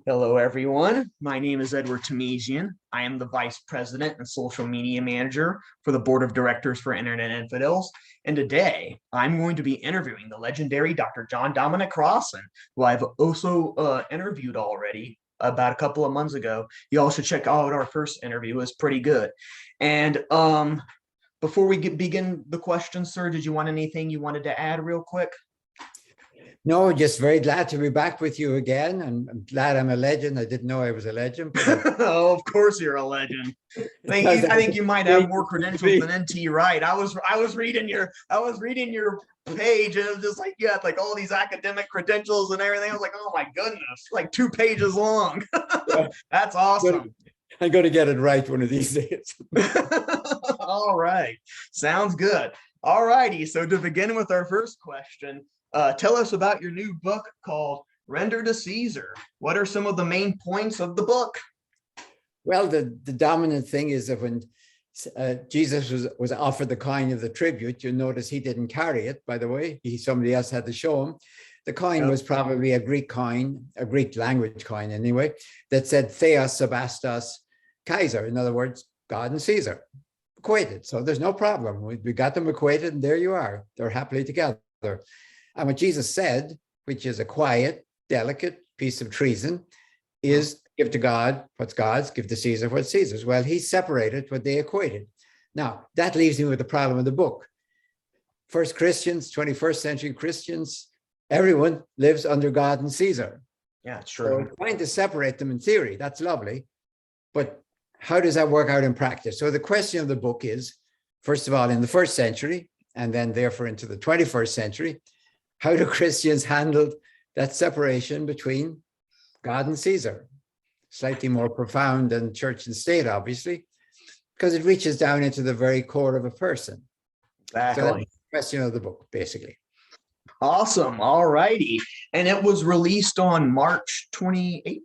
Hello, everyone. My name is Edouard Tahmizian. I am the Vice President and Social Media Manager for the Board of Directors for Internet Infidels. And today, I'm going to be interviewing the legendary Dr. Dominic Crossan, who I've also interviewed already about a couple of months ago. You all should check out our first interview. It was pretty good. And before we begin the questions, sir, did you want anything you wanted to add real quick? No, just very glad to be back with you again. And I'm glad I'm a legend. I didn't know I was a legend. Oh, of course you're a legend. I think you might have more credentials than NT Wright. I was reading your page, and it was just like you had like all these academic credentials and everything. I was like, oh my goodness, like 2 pages long. That's awesome. I'm going to get it right one of these days. All right. Sounds good. All righty. So to begin with our first question, tell us about your new book called Render to Caesar. What are some of the main points of the book? Well, the dominant thing is that when Jesus was offered the coin of the tribute, you notice he didn't carry it, by the way. Somebody else had to show him. The coin was probably a Greek coin, a Greek language coin anyway, that said Theos Sebastos Kaiser. In other words, God and Caesar. Equated. So there's no problem. We got them equated, and there you are. They're happily together. And what Jesus said, which is a quiet, delicate piece of treason, is give to God what's God's, give to Caesar what's Caesar's. Well, he separated what they equated. Now, that leaves me with the problem of the book. First Christians, 21st century Christians, everyone lives under God and Caesar. Yeah, it's true. So we're trying to separate them in theory. That's lovely. But how does that work out in practice? So the question of the book is, first of all, in the first century, and then therefore into the 21st century, how do Christians handle that separation between God and Caesar? Slightly more profound than church and state, obviously, because it reaches down into the very core of a person. Exactly. So that's the question of the book, basically. Awesome. All righty. And it was released on March 28th?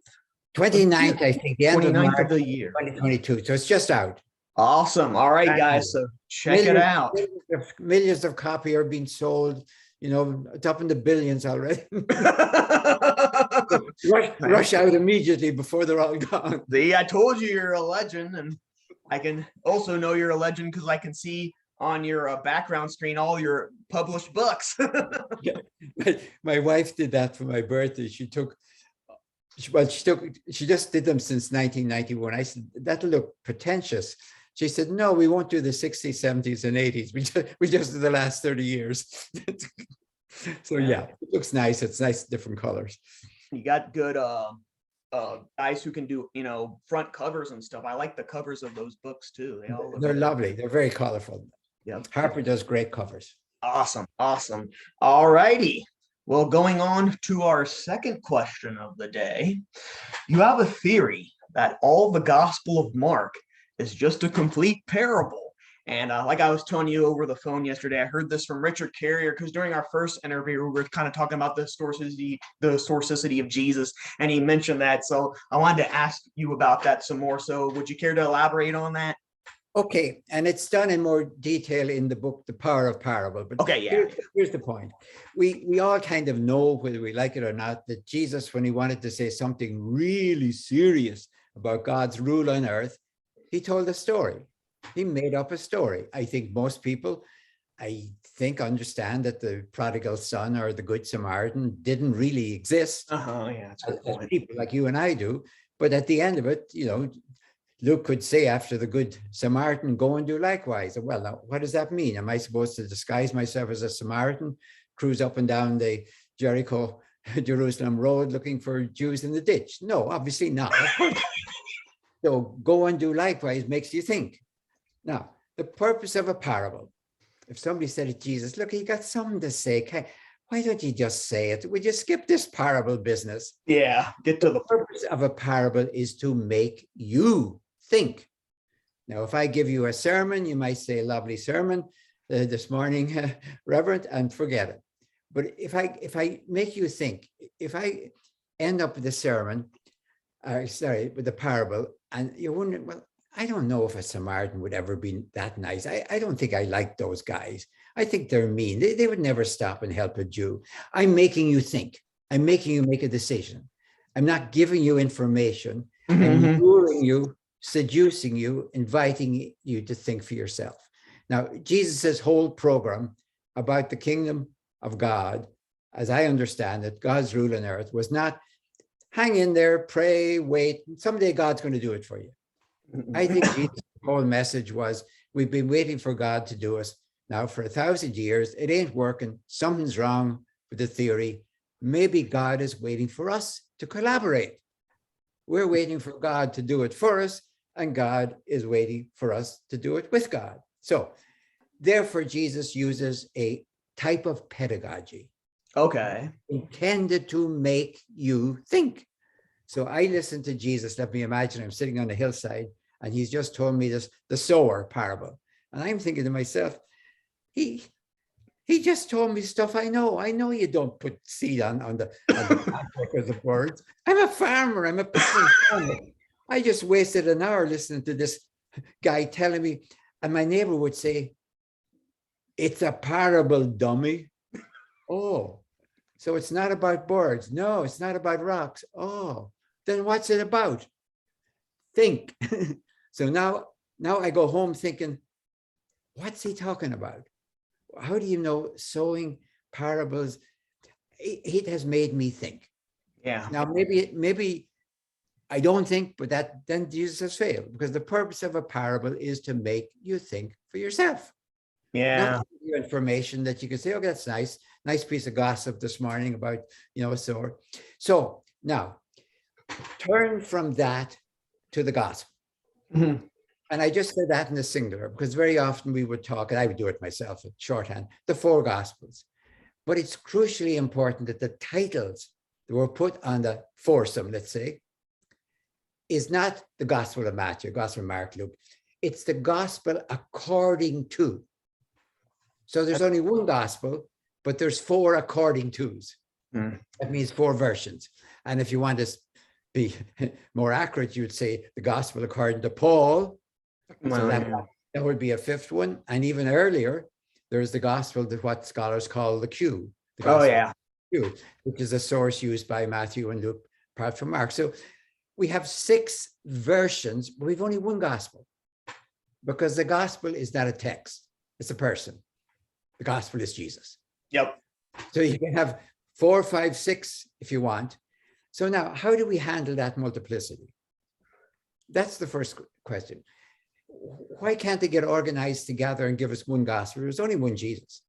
29th, I think, the end of March of the year. 2022. So it's just out. Awesome. All right, guys. So check it out. Millions of copies are being sold. It's up in the billions already. rush out immediately before they're all gone. See, I told you you're a legend, and I can also know you're a legend because I can see on your background screen all your published books. Yeah. My wife did that for my birthday. She just did them since 1991. I said, that'll look pretentious. She said, no, we won't do the 60s, 70s, and 80s. We just do the last 30 years. So yeah, it looks nice. It's nice, different colors. You got good guys who can do, front covers and stuff. I like the covers of those books too. They're lovely. They're very colorful. Yeah. Harper does great covers. Awesome. Awesome. All righty. Well, going on to our second question of the day, you have a theory that all the Gospel of Mark is just a complete parable. And like I was telling you over the phone yesterday, I heard this from Richard Carrier, because during our first interview, we were kind of talking about the historicity of Jesus, and he mentioned that. So I wanted to ask you about that some more. So would you care to elaborate on that? Okay, and it's done in more detail in the book, The Power of Parable. But okay, yeah. Here's the point. We all kind of know, whether we like it or not, that Jesus, when he wanted to say something really serious about God's rule on earth, he told a story. He made up a story. I think most people, understand that the prodigal son or the Good Samaritan didn't really exist. Yeah, as people like you and I do. But at the end of it, Luke could say after the Good Samaritan, go and do likewise. Well, now, what does that mean? Am I supposed to disguise myself as a Samaritan, cruise up and down the Jericho, Jerusalem road looking for Jews in the ditch? No, obviously not. So go and do likewise makes you think. Now, the purpose of a parable, if somebody said to Jesus, look, you got something to say, why don't you just say it? Would you skip this parable business? Yeah, get to the purpose of a parable is to make you think. Now, if I give you a sermon, you might say, lovely sermon this morning, Reverend, and forget it. But if I make you think, if I end up with the sermon, with the parable, and you're wondering, well, I don't know if a Samaritan would ever be that nice. I don't think I like those guys. I think they're mean. They would never stop and help a Jew. I'm making you think. I'm making you make a decision. I'm not giving you information. I'm Mhm. luring you, seducing you, inviting you to think for yourself. Now, Jesus' whole program about the kingdom of God, as I understand it, God's rule on earth, was not hang in there, pray, wait. Someday God's going to do it for you. I think Jesus' whole message was, we've been waiting for God to do us now for 1,000 years. It ain't working. Something's wrong with the theory. Maybe God is waiting for us to collaborate. We're waiting for God to do it for us, and God is waiting for us to do it with God. So therefore, Jesus uses a type of pedagogy Okay. intended to make you think. So I listened to Jesus. Let me imagine I'm sitting on a hillside and he's just told me this, the sower parable. And I'm thinking to myself, he just told me stuff I know. I know you don't put seed on the paddock of the birds. I'm a farmer. I'm a peasant farmer. I just wasted an hour listening to this guy telling me, and my neighbor would say, it's a parable, dummy. Oh, so it's not about birds. No, it's not about rocks. Oh, then what's it about? Think. So now I go home thinking, what's he talking about? How do you know sowing parables? It has made me think. Yeah. Now, maybe I don't think, but then Jesus has failed, because the purpose of a parable is to make you think for yourself. Yeah. Not give you information that you can say, oh, that's nice piece of gossip this morning about, a sower. So now turn from that to the gospel. Mhm. And I just said that in the singular, because very often we would talk, and I would do it myself at shorthand, the four gospels. But it's crucially important that the titles that were put on the foursome, let's say, is not the Gospel of Matthew, Gospel of Mark, Luke. It's the gospel according to. So there's only one gospel, but there's four according tos. Mm. That means four versions. And if you want to be more accurate, you would say the gospel according to Paul. So that would be a fifth one. And even earlier, there's the gospel, that what scholars call the Q. The gospel Q, which is a source used by Matthew and Luke, apart from Mark. So we have 6 versions, but we've only one gospel, because the gospel is not a text, it's a person. The gospel is Jesus. Yep. So you can have 4, 5, 6 if you want. So now, how do we handle that multiplicity? That's the first question. Why can't they get organized together and give us one gospel? There's only one Jesus.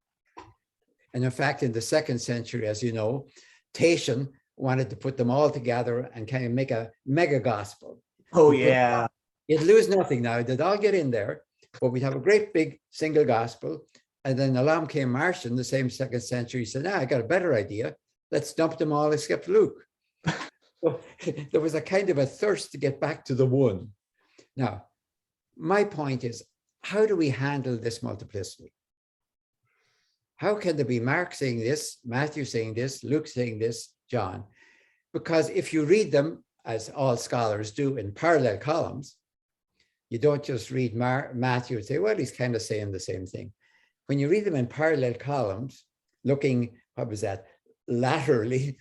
And in fact, in the 2nd century, as you know, Tatian wanted to put them all together and kind of make a mega gospel. Oh, yeah. You'd lose nothing now. They'd all get in there, but we'd have a great big single gospel. And then along came Marcion, the same 2nd century, said, I got a better idea. Let's dump them all except Luke. So there was a kind of a thirst to get back to the one. Now, my point is, how do we handle this multiplicity? How can there be Mark saying this, Matthew saying this, Luke saying this, John? Because if you read them, as all scholars do, in parallel columns, you don't just read Matthew and say, well, he's kind of saying the same thing. When you read them in parallel columns, looking, laterally,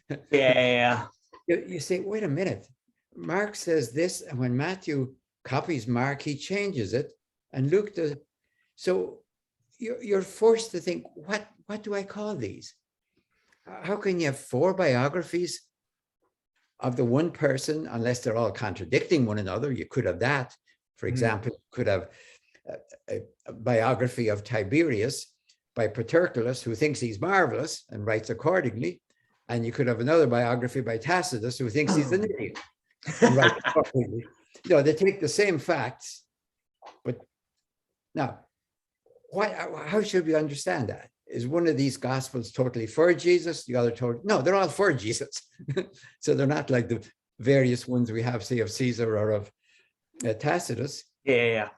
you say, wait a minute, Mark says this, and when Matthew copies Mark, he changes it, and Luke does. So you're forced to think, what do I call these? How can you have 4 biographies of the one person, unless they're all contradicting one another? You could have that. For example, you could have a biography of Tiberius by Paterculus, who thinks he's marvelous and writes accordingly. And you could have another biography by Tacitus, who thinks he's an idiot and writes accordingly. They take the same facts, but now, how should we understand that? Is one of these gospels totally for Jesus? The other totally, no, they're all for Jesus. So they're not like the various ones we have, say, of Caesar or of Tacitus. Yeah.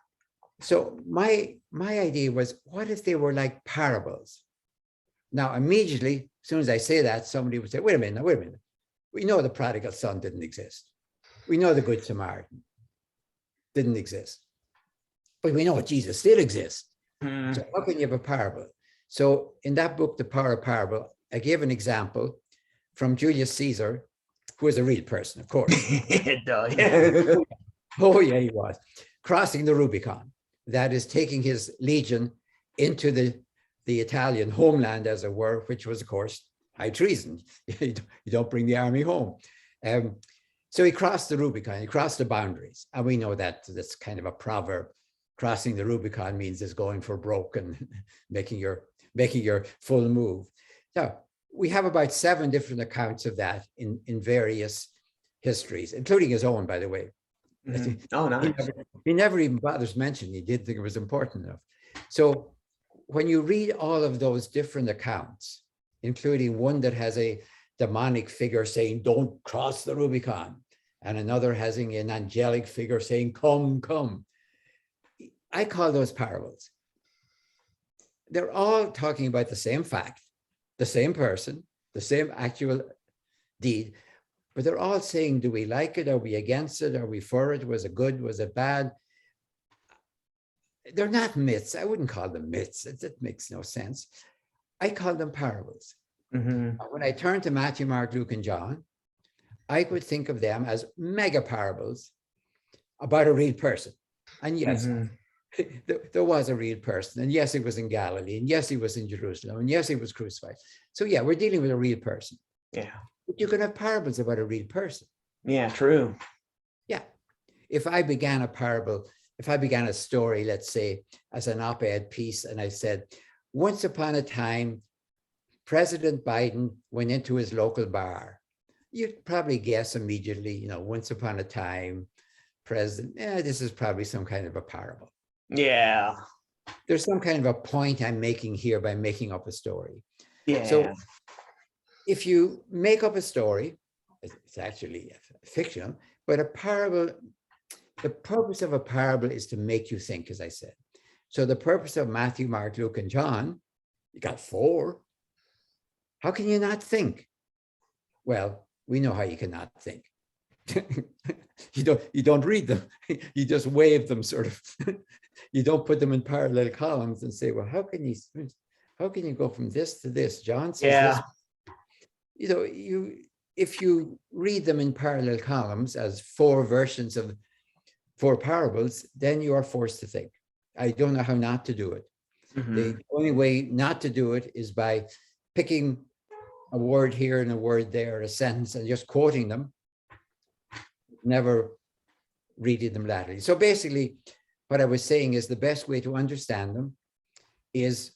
So my idea was, what if they were like parables? Now, immediately, as soon as I say that, somebody would say, wait a minute. We know the prodigal son didn't exist. We know the Good Samaritan didn't exist. But we know Jesus did exist. So how can you have a parable? So in that book, The Power of Parable, I gave an example from Julius Caesar who was a real person, of course. It does. Oh, yeah, he was. Crossing the Rubicon. That is taking his legion into the Italian homeland, as it were, which was, of course, high treason. You don't bring the army home. So he crossed the Rubicon, he crossed the boundaries. And we know that that's kind of a proverb. Crossing the Rubicon means it's going for broke and making your full move. So we have about 7 different accounts of that in various histories, including his own, by the way. Mm-hmm. Oh, nice. He never even bothers mentioning. He didn't think it was important enough. So when you read all of those different accounts, including one that has a demonic figure saying, "Don't cross the Rubicon," and another having an angelic figure saying, "Come, come," I call those parables. They're all talking about the same fact, the same person, the same actual deed, but they're all saying, do we like it? Are we against it? Are we for it? Was it good? Was it bad? They're not myths. I wouldn't call them myths. That makes no sense. I call them parables. Mm-hmm. When I turn to Matthew, Mark, Luke, and John, I would think of them as mega parables about a real person. And yes, there was a real person. And yes, he was in Galilee. And yes, he was in Jerusalem. And yes, he was crucified. So yeah, we're dealing with a real person. Yeah. But you can have parables about a real person. Yeah, true. Yeah. If I began a story, let's say, as an op-ed piece, and I said, once upon a time, President Biden went into his local bar, you'd probably guess immediately, once upon a time, this is probably some kind of a parable. Yeah. There's some kind of a point I'm making here by making up a story. Yeah. So if you make up a story, it's actually fictional, but a parable, the purpose of a parable is to make you think, as I said. So the purpose of Matthew, Mark, Luke, and John, you got 4. How can you not think? Well, we know how you cannot think. You don't read them. You just wave them, sort of. You don't put them in parallel columns and say, well, how can you go from this to this? John says this. If you read them in parallel columns as 4 versions of 4 parables, then you are forced to think. I don't know how not to do it. Mm-hmm. The only way not to do it is by picking a word here and a word there, a sentence, and just quoting them, never reading them laterally. So basically, what I was saying is the best way to understand them is,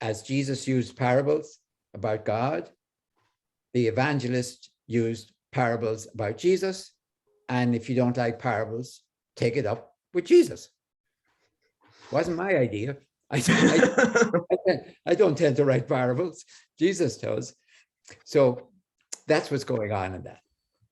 as Jesus used parables about God, the evangelist used parables about Jesus. And if you don't like parables, take it up with Jesus. Wasn't my idea. I don't tend to write parables. Jesus does. So that's what's going on in that.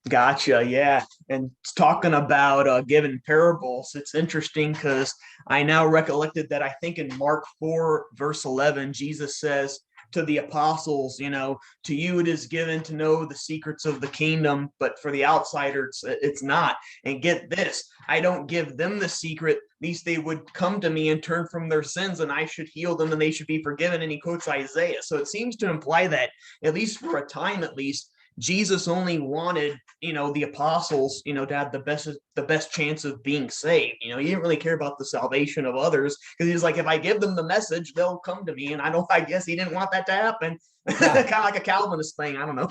Gotcha. Yeah. And talking about giving parables, it's interesting because I now recollected that I think in Mark 4, verse 11, Jesus says to the apostles, to you it is given to know the secrets of the kingdom, but for the outsiders, it's not. And get this, I don't give them the secret, least they would come to me and turn from their sins, and I should heal them and they should be forgiven. And he quotes Isaiah. So it seems to imply that, at least for a time, at least, Jesus only wanted, the apostles, to have the best chance of being saved. He didn't really care about the salvation of others, because he's like, if I give them the message, they'll come to me. And I guess he didn't want that to happen. Yeah. Kind of like a Calvinist thing. I don't know.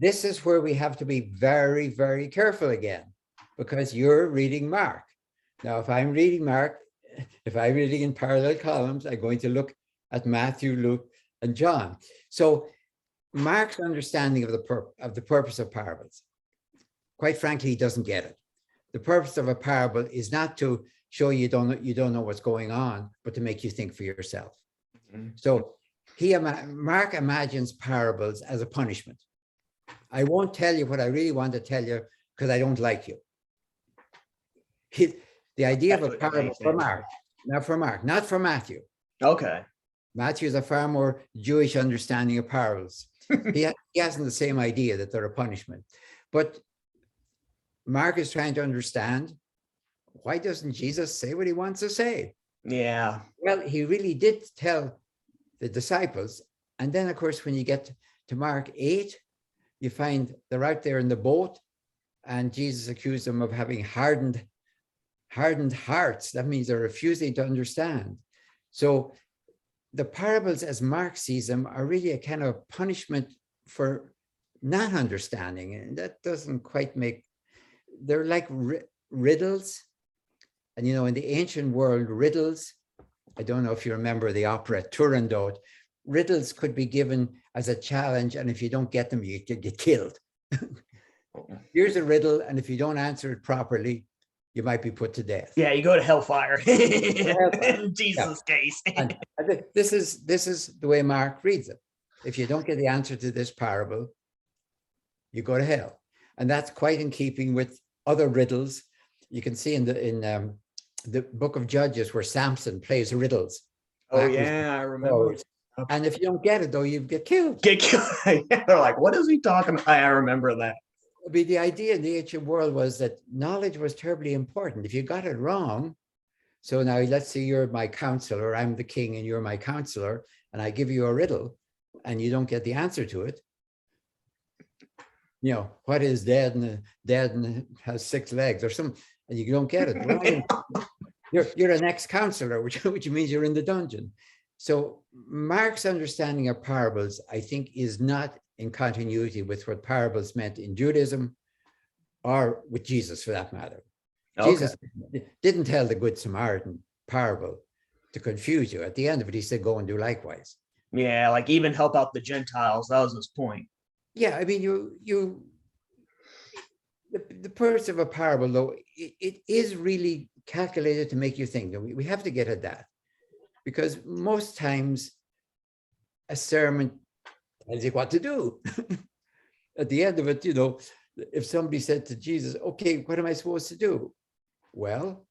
This is where we have to be very, very careful again, because you're reading Mark. Now, if I'm reading Mark, if I'm reading in parallel columns, I'm going to look at Matthew, Luke, and John. So Mark's understanding of the purpose of parables, quite frankly, he doesn't get it. The purpose of a parable is not to show you don't know what's going on, but to make you think for yourself. Mm-hmm. So Mark imagines parables as a punishment. I won't tell you what I really want to tell you because I don't like you. The idea of a parable for Mark, not for Matthew. Okay. Matthew has a far more Jewish understanding of parables. He hasn't the same idea that they're a punishment. But Mark is trying to understand, why doesn't Jesus say what he wants to say? Yeah. Well, he really did tell the disciples. And then, of course, when you get to Mark 8, you find they're out there in the boat, and Jesus accused them of having hardened hearts. That means they're refusing to understand. So the parables, as Mark sees them, are really a kind of punishment for not understanding. And that doesn't quite make, they're like riddles. And, in the ancient world, riddles, I don't know if you remember the opera Turandot, riddles could be given as a challenge. And if you don't get them, you could get killed. Here's a riddle. And if you don't answer it properly, you might be put to death. Yeah, you go to hellfire. In Jesus' case. And this is the way Mark reads it. If you don't get the answer to this parable, you go to hell. And that's quite in keeping with other riddles. You can see in the book of Judges where Samson plays riddles. Oh, yeah, I remember. And if you don't get it, though, you get killed. Get killed. They're like, what is he talking about? I remember that. The idea in the ancient world was that knowledge was terribly important. If you got it wrong, so now let's say you're my counselor, I'm the king and you're my counselor, and I give you a riddle and you don't get the answer to it. What is dead and has 6 legs or something, and you don't get it. You're an ex-counselor, which means you're in the dungeon. So Mark's understanding of parables, I think, is not in continuity with what parables meant in Judaism or with Jesus, for that matter. Okay. Jesus didn't tell the Good Samaritan parable to confuse you. At the end of it, he said, go and do likewise. Yeah, like even help out the Gentiles. That was his point. Yeah, I mean, the purpose of a parable, though, it is really calculated to make you think. We have to get at that, because most times a sermon tells you what to do. At the end of it, if somebody said to Jesus, okay, what am I supposed to do? Well,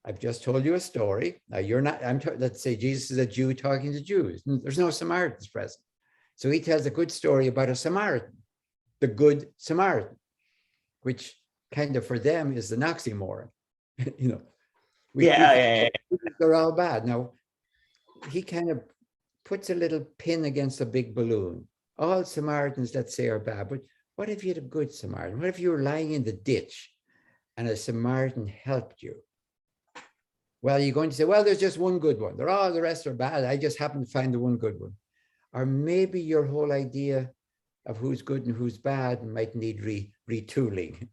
I've just told you a story. Now you're not, let's say Jesus is a Jew talking to Jews. There's no Samaritans present. So he tells a good story about a Samaritan, the Good Samaritan, which kind of for them is an oxymoron. Yeah. They're all bad. Now, he kind of puts a little pin against a big balloon. All Samaritans, let's say, are bad, but what if you had a good Samaritan? What if you were lying in the ditch and a Samaritan helped you? Well, you're going to say, well, there's just one good one. All the rest are bad. I just happen to find the one good one. Or maybe your whole idea of who's good and who's bad might need retooling,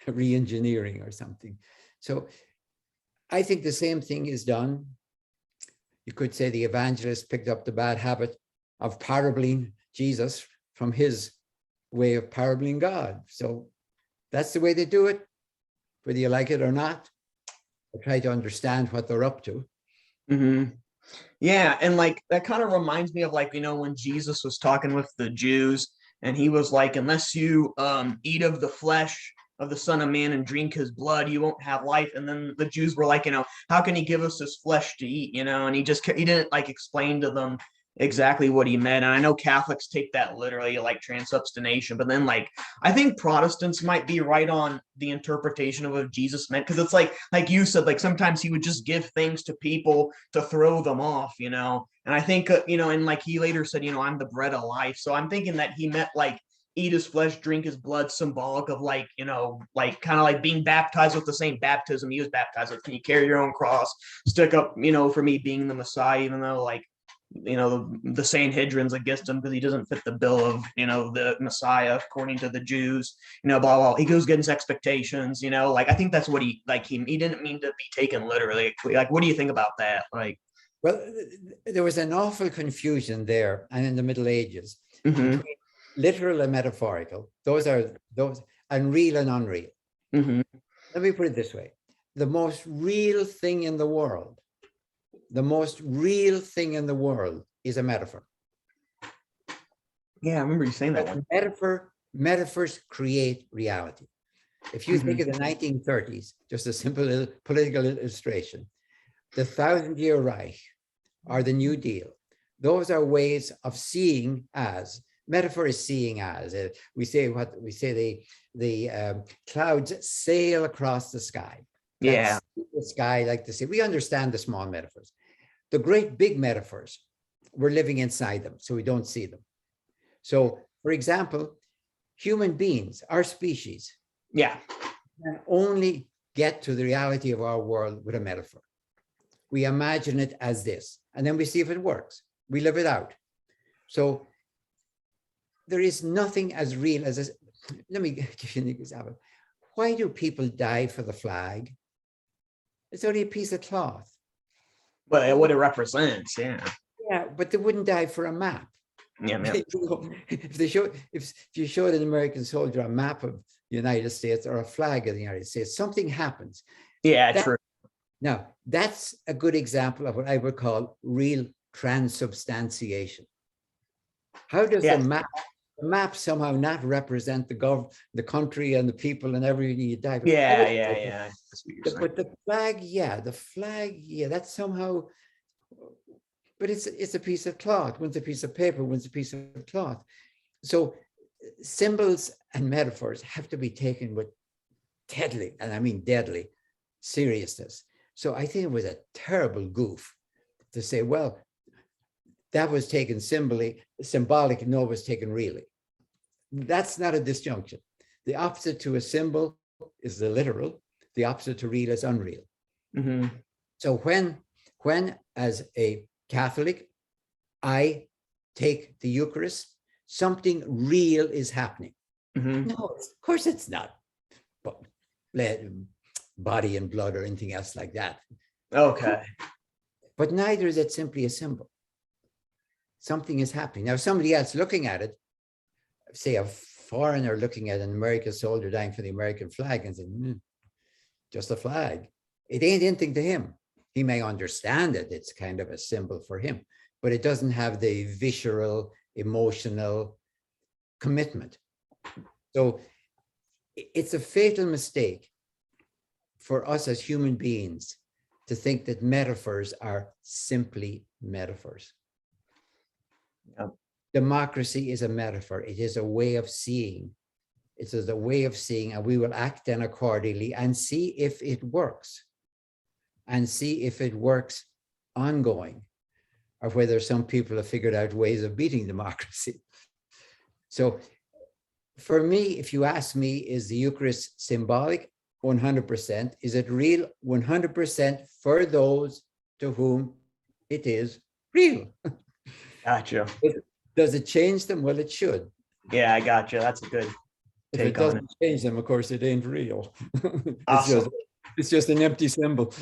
re-engineering or something. So I think the same thing is done. You could say the evangelist picked up the bad habit of parabling Jesus from his way of parabling God. So that's the way they do it, whether you like it or not. I try to understand what they're up to. Mm-hmm. Yeah, and like that kind of reminds me of when Jesus was talking with the Jews, and he was like, unless you eat of the flesh of the Son of Man and drink his blood, you won't have life. And then the Jews were like, how can he give us his flesh to eat? And he didn't explain to them exactly what he meant. And I know Catholics take that literally, like transubstantiation, but then I think Protestants might be right on the interpretation of what Jesus meant, because it's like you said, sometimes he would just give things to people to throw them off, and I think and he later said, I'm the bread of life. So I'm thinking that he meant eat his flesh, drink his blood, symbolic of kind of being baptized with the same baptism he was baptized with. Can you carry your own cross, stick up, for me being the Messiah, even though the Sanhedrin's against him because he doesn't fit the bill of, the Messiah according to the Jews, blah, blah. He goes against expectations, I think that's what he didn't mean to be taken literally. What do you think about that? Well, there was an awful confusion there and in the Middle Ages between literal and metaphorical. Those and real and unreal. Mm-hmm. Let me put it this way. The most real thing in the world is a metaphor. Yeah, I remember you saying that one. Metaphors create reality. If you think of the 1930s, just a simple political illustration, the 1,000-year Reich or the New Deal, those are ways of seeing as. Metaphor is seeing as. We say the clouds sail across the sky. Yeah. The sky like the sea. We understand the small metaphors. The great big metaphors, we're living inside them, so we don't see them. So, for example, human beings, our species, Yeah. can only get to the reality of our world with a metaphor. We imagine it as this, and then we see if it works. We live it out. So there is nothing as real as this. Let me give you an example. Why do people die for the flag? It's only a piece of cloth. But what it represents, yeah. Yeah, but they wouldn't die for a map. Yeah, man. If you showed an American soldier a map of the United States or a flag of the United States, something happens. Yeah, true. Now, that's a good example of what I would call real transubstantiation. How does the map somehow not represent the country and the people and everything you die for? Yeah. But the flag, that's somehow, but it's a piece of cloth. One's a piece of paper, one's a piece of cloth. So symbols and metaphors have to be taken with deadly, and I mean deadly, seriousness. So I think it was a terrible goof to say, well, that was taken symbolic, no, it was taken really. That's not a disjunction. The opposite to a symbol is the literal. The opposite to real is unreal. Mm-hmm. So when as a Catholic, I take the Eucharist, something real is happening. Mm-hmm. No, of course it's not. But body and blood or anything else like that. Okay. But neither is it simply a symbol. Something is happening. Now, somebody else looking at it, say a foreigner looking at an American soldier dying for the American flag and saying, just a flag. It ain't anything to him. He may understand it. It's kind of a symbol for him, but it doesn't have the visceral, emotional commitment. So it's a fatal mistake for us as human beings to think that metaphors are simply metaphors. Yep. Democracy is a metaphor. It is a way of seeing. It is a way of seeing, and we will act then accordingly and see if it works, and see if it works ongoing, or whether some people have figured out ways of beating democracy. So for me, if you ask me, is the Eucharist symbolic? 100%. Is it real? 100% for those to whom it is real. Gotcha. Does it change them? Well, it should. Yeah, I gotcha. That's a good If take it doesn't on change them, of course, it ain't real. Awesome. It's just an empty symbol.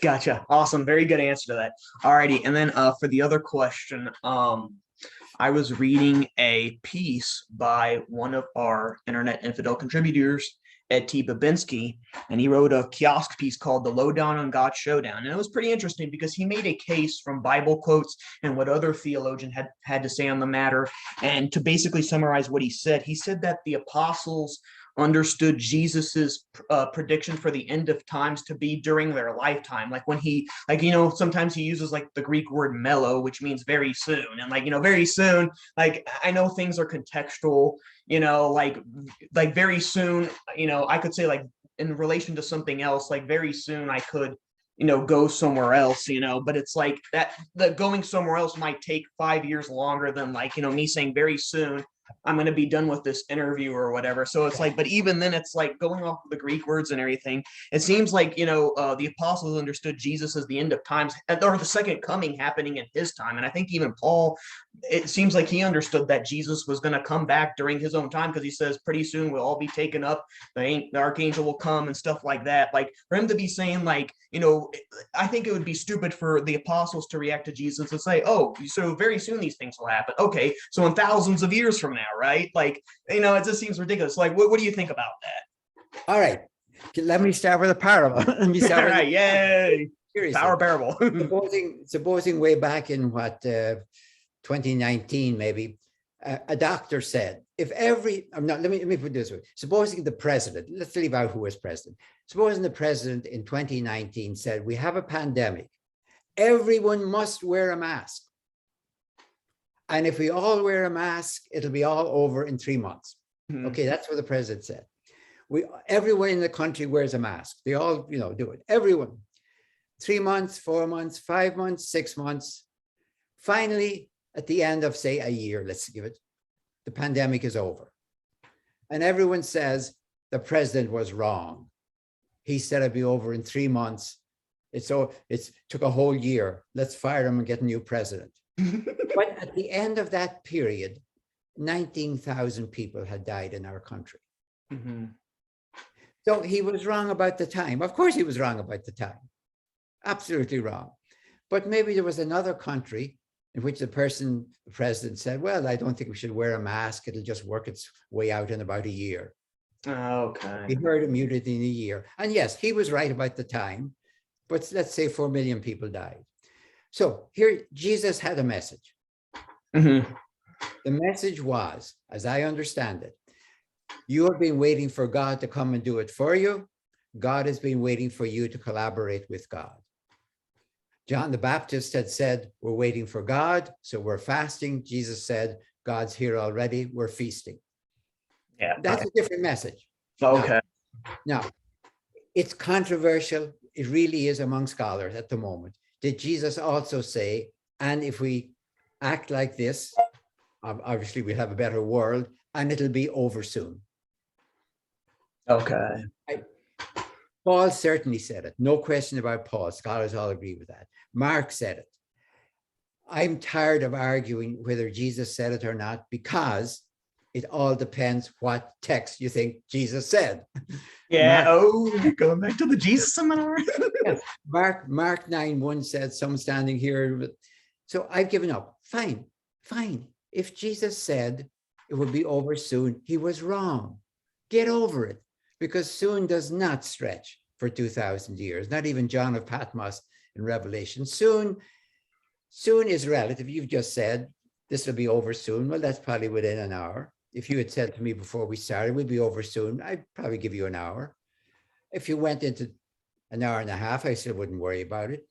Gotcha. Awesome. Very good answer to that. Alrighty. And then for the other question, I was reading a piece by one of our Internet Infidel contributors, Ed T. Babinski, and he wrote a kiosk piece called The Lowdown on God's Showdown. And it was pretty interesting because he made a case from Bible quotes and what other theologians had to say on the matter. And to basically summarize what he said that the apostles understood Jesus's prediction for the end of times to be during their lifetime. Like when he, sometimes he uses like the Greek word mello, which means very soon. And very soon, I know things are contextual, like very soon, I could say like in relation to something else, like very soon I could, go somewhere else, but it's like that, the going somewhere else might take 5 years longer than me saying very soon I'm going to be done with this interview or whatever. So it's like, but even then it's like going off of the Greek words and everything. It seems like, the apostles understood Jesus as the end of times, or the second coming happening in his time. And I think even Paul, it seems like he understood that Jesus was going to come back during his own time, because he says pretty soon we'll all be taken up. The archangel will come and stuff like that. Like for him to be saying I think it would be stupid for the apostles to react to Jesus and say, oh, so very soon these things will happen. Okay, so in thousands of years from now, right? It just seems ridiculous. What do you think about that? All right, let me start with a parable. Let me start with yay, power parable. supposing way back in 2019 maybe, a doctor said, let me put it this way. Supposing the president, let's leave out who was president. Supposing the president in 2019 said, we have a pandemic, everyone must wear a mask. And if we all wear a mask, it'll be all over in 3 months. Mm-hmm. Okay, that's what the president said. Everyone in the country wears a mask. They all, do it. Everyone. 3 months, 4 months, 5 months, 6 months. Finally, at the end of, say, a year, let's give it, the pandemic is over. And everyone says the president was wrong. He said it'd be over in 3 months. It took a whole year. Let's fire him and get a new president. But at the end of that period, 19,000 people had died in our country. Mm-hmm. So he was wrong about the time. Of course he was wrong about the time. Absolutely wrong. But maybe there was another country in which the president said, well, I don't think we should wear a mask. It'll just work its way out in about a year. Okay. He herd immunity in a year. And yes, he was right about the time, but let's say 4 million people died. So here, Jesus had a message. Mm-hmm. The message was, as I understand it, you have been waiting for God to come and do it for you. God has been waiting for you to collaborate with God. John the Baptist had said, we're waiting for God, so we're fasting. Jesus said, God's here already, we're feasting. Yeah. That's a different message. Okay. Now, it's controversial. It really is among scholars at the moment. Did Jesus also say, and if we act like this, obviously we'll have a better world and it'll be over soon? Okay. Paul certainly said it. No question about Paul. Scholars all agree with that. Mark said it. I'm tired of arguing whether Jesus said it or not, because it all depends what text you think Jesus said. Yeah. Going back to the Jesus seminar. Yes. Mark 9:1 said, some standing here. So I've given up. Fine. If Jesus said it would be over soon, he was wrong. Get over it, because soon does not stretch for 2,000 years. Not even John of Patmos in Revelation. Soon is relative. You've just said this will be over soon. Well, that's probably within an hour. If you had said to me before we started, we'll be over soon, I'd probably give you an hour. If you went into an hour and a half, I still wouldn't worry about it.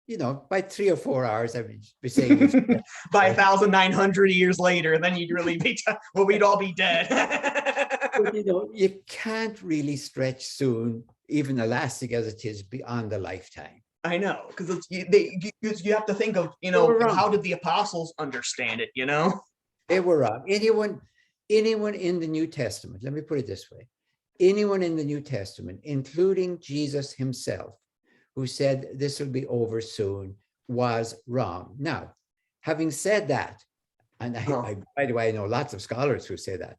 You know, by 3 or 4 hours, I would be saying by 1,900 years later, then you'd really be, we'd all be dead. But, you know, you can't really stretch soon, even elastic as it is, beyond a lifetime. I know, because you have to think of, how did the apostles understand it, They were wrong. Anyone in the New Testament, let me put it this way, anyone in the New Testament, including Jesus himself, who said this will be over soon, was wrong. Now, having said that, and by the way, I know lots of scholars who say that,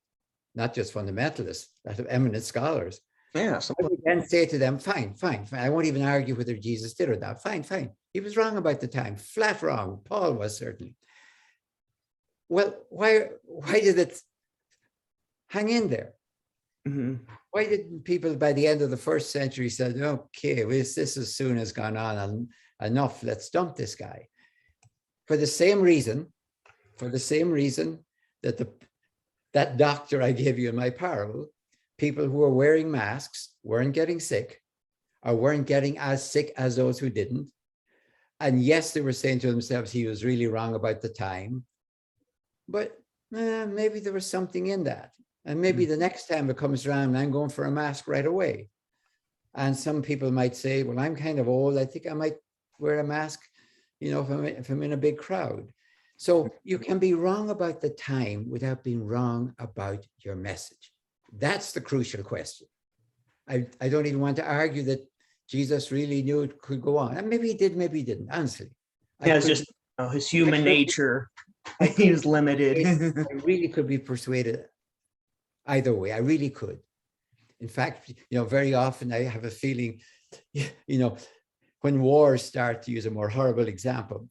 not just fundamentalists, lots of eminent scholars. Yeah. I would then say to them, fine. I won't even argue whether Jesus did or not. Fine. He was wrong about the time, flat wrong. Paul was certainly. Well, why did it hang in there? Mm-hmm. Why didn't people by the end of the first century said, okay, this as soon has gone on enough, let's dump this guy? For the same reason that that doctor I gave you in my parable, people who were wearing masks weren't getting sick, or weren't getting as sick as those who didn't. And yes, they were saying to themselves, he was really wrong about the time, but maybe there was something in that. And maybe the next time it comes around, I'm going for a mask right away. And some people might say, well, I'm kind of old. I think I might wear a mask, if I'm in a big crowd. So you can be wrong about the time without being wrong about your message. That's the crucial question. I don't even want to argue that Jesus really knew it could go on. And maybe he did, maybe he didn't, honestly. Yeah, it's just his human nature. He was limited. I really could be persuaded either way. I really could. In fact, very often I have a feeling, when wars start, to use a more horrible example,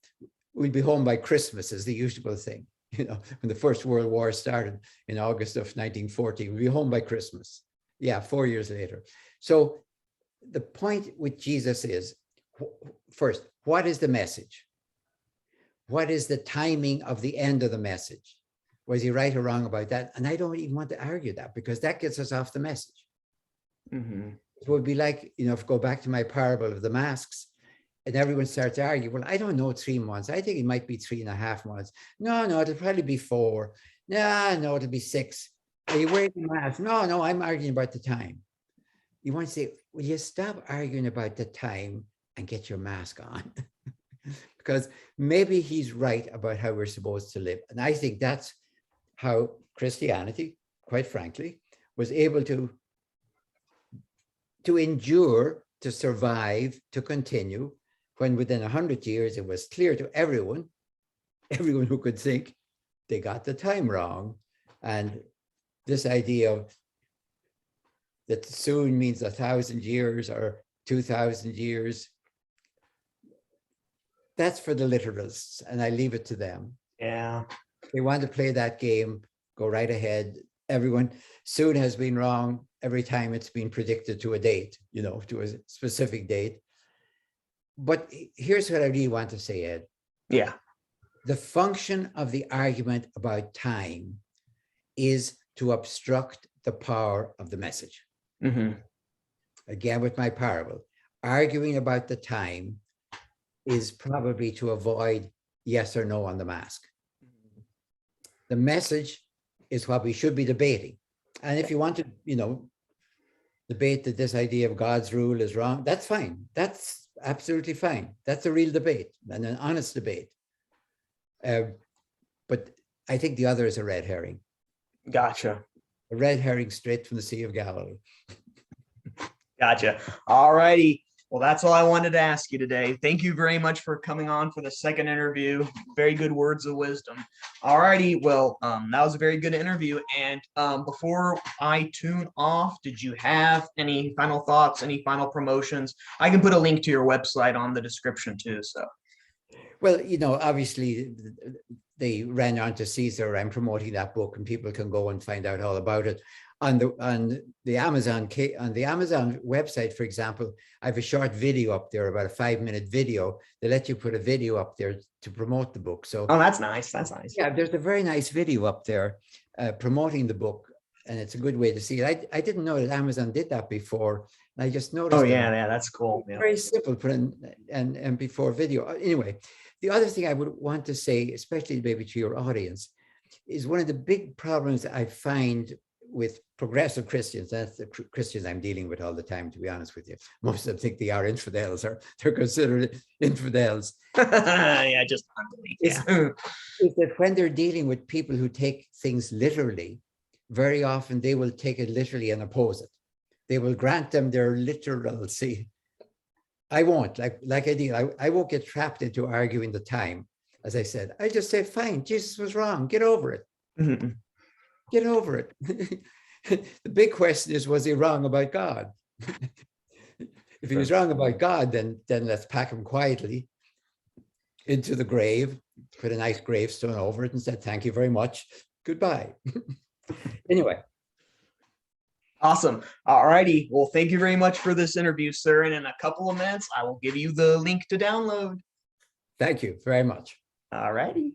we'll be home by Christmas is the usual thing. When the First World War started in August of 1914, we'll be home by Christmas. Yeah, 4 years later. So the point with Jesus is, first, what is the message? What is the timing of the end of the message? Was he right or wrong about that? And I don't even want to argue that, because that gets us off the message. Mm-hmm. It would be like, if I go back to my parable of the masks, and everyone starts arguing, well, I don't know, 3 months. I think it might be 3.5 months. No, it'll probably be 4. No, it'll be 6. Are you wearing the mask? No, I'm arguing about the time. You want to say, will you stop arguing about the time and get your mask on? Because maybe he's right about how we're supposed to live. And I think that's how Christianity, quite frankly, was able to endure, to survive, to continue, when within 100 years, it was clear to everyone who could think, they got the time wrong. And this idea of that soon means 1,000 years or 2,000 years, that's for the literalists, and I leave it to them. Yeah. If they want to play that game, go right ahead. Everyone, soon has been wrong every time it's been predicted to a date, to a specific date. But here's what I really want to say, Ed. Yeah. The function of the argument about time is to obstruct the power of the message. Mm-hmm. Again, with my parable, arguing about the time is probably to avoid yes or no on the mask. The message is what we should be debating. And if you want to, debate that this idea of God's rule is wrong, that's fine. That's absolutely fine. That's a real debate and an honest debate. But I think the other is a red herring. Gotcha. A red herring straight from the Sea of Galilee. Gotcha. All righty. Well, that's all I wanted to ask you today. Thank you very much for coming on for the second interview. Very good words of wisdom. All righty. Well, that was a very good interview. And before I tune off, did you have any final thoughts, any final promotions? I can put a link to your website on the description too. So, well, obviously they ran on to Caesar. I'm promoting that book, and people can go and find out all about it. On the Amazon website, for example, I have a short video up there, about a 5-minute video. They let you put a video up there to promote the book. So, oh, that's nice. That's nice. Yeah, there's a very nice video up there promoting the book, and it's a good way to see it. I didn't know that Amazon did that before. I just noticed. Oh yeah, that's cool. Yeah. Very simple, put in and before video. Anyway, the other thing I would want to say, especially maybe to your audience, is one of the big problems I find with progressive Christians. That's the Christians I'm dealing with all the time, to be honest with you. Most of them think they are infidels, or they're considered infidels. Yeah, just unbelief. Yeah. Is that when they're dealing with people who take things literally, very often they will take it literally and oppose it. They will grant them their literalcy. I won't, like I did. I won't get trapped into arguing the time. As I said, I just say, fine, Jesus was wrong. Get over it. Mm-hmm. Get over it. The big question is, was he wrong about God? If he was wrong about God, then let's pack him quietly into the grave, put a nice gravestone over it and said, thank you very much. Goodbye. Anyway. Awesome. All righty. Well, thank you very much for this interview, sir. And in a couple of minutes, I will give you the link to download. Thank you very much. All righty.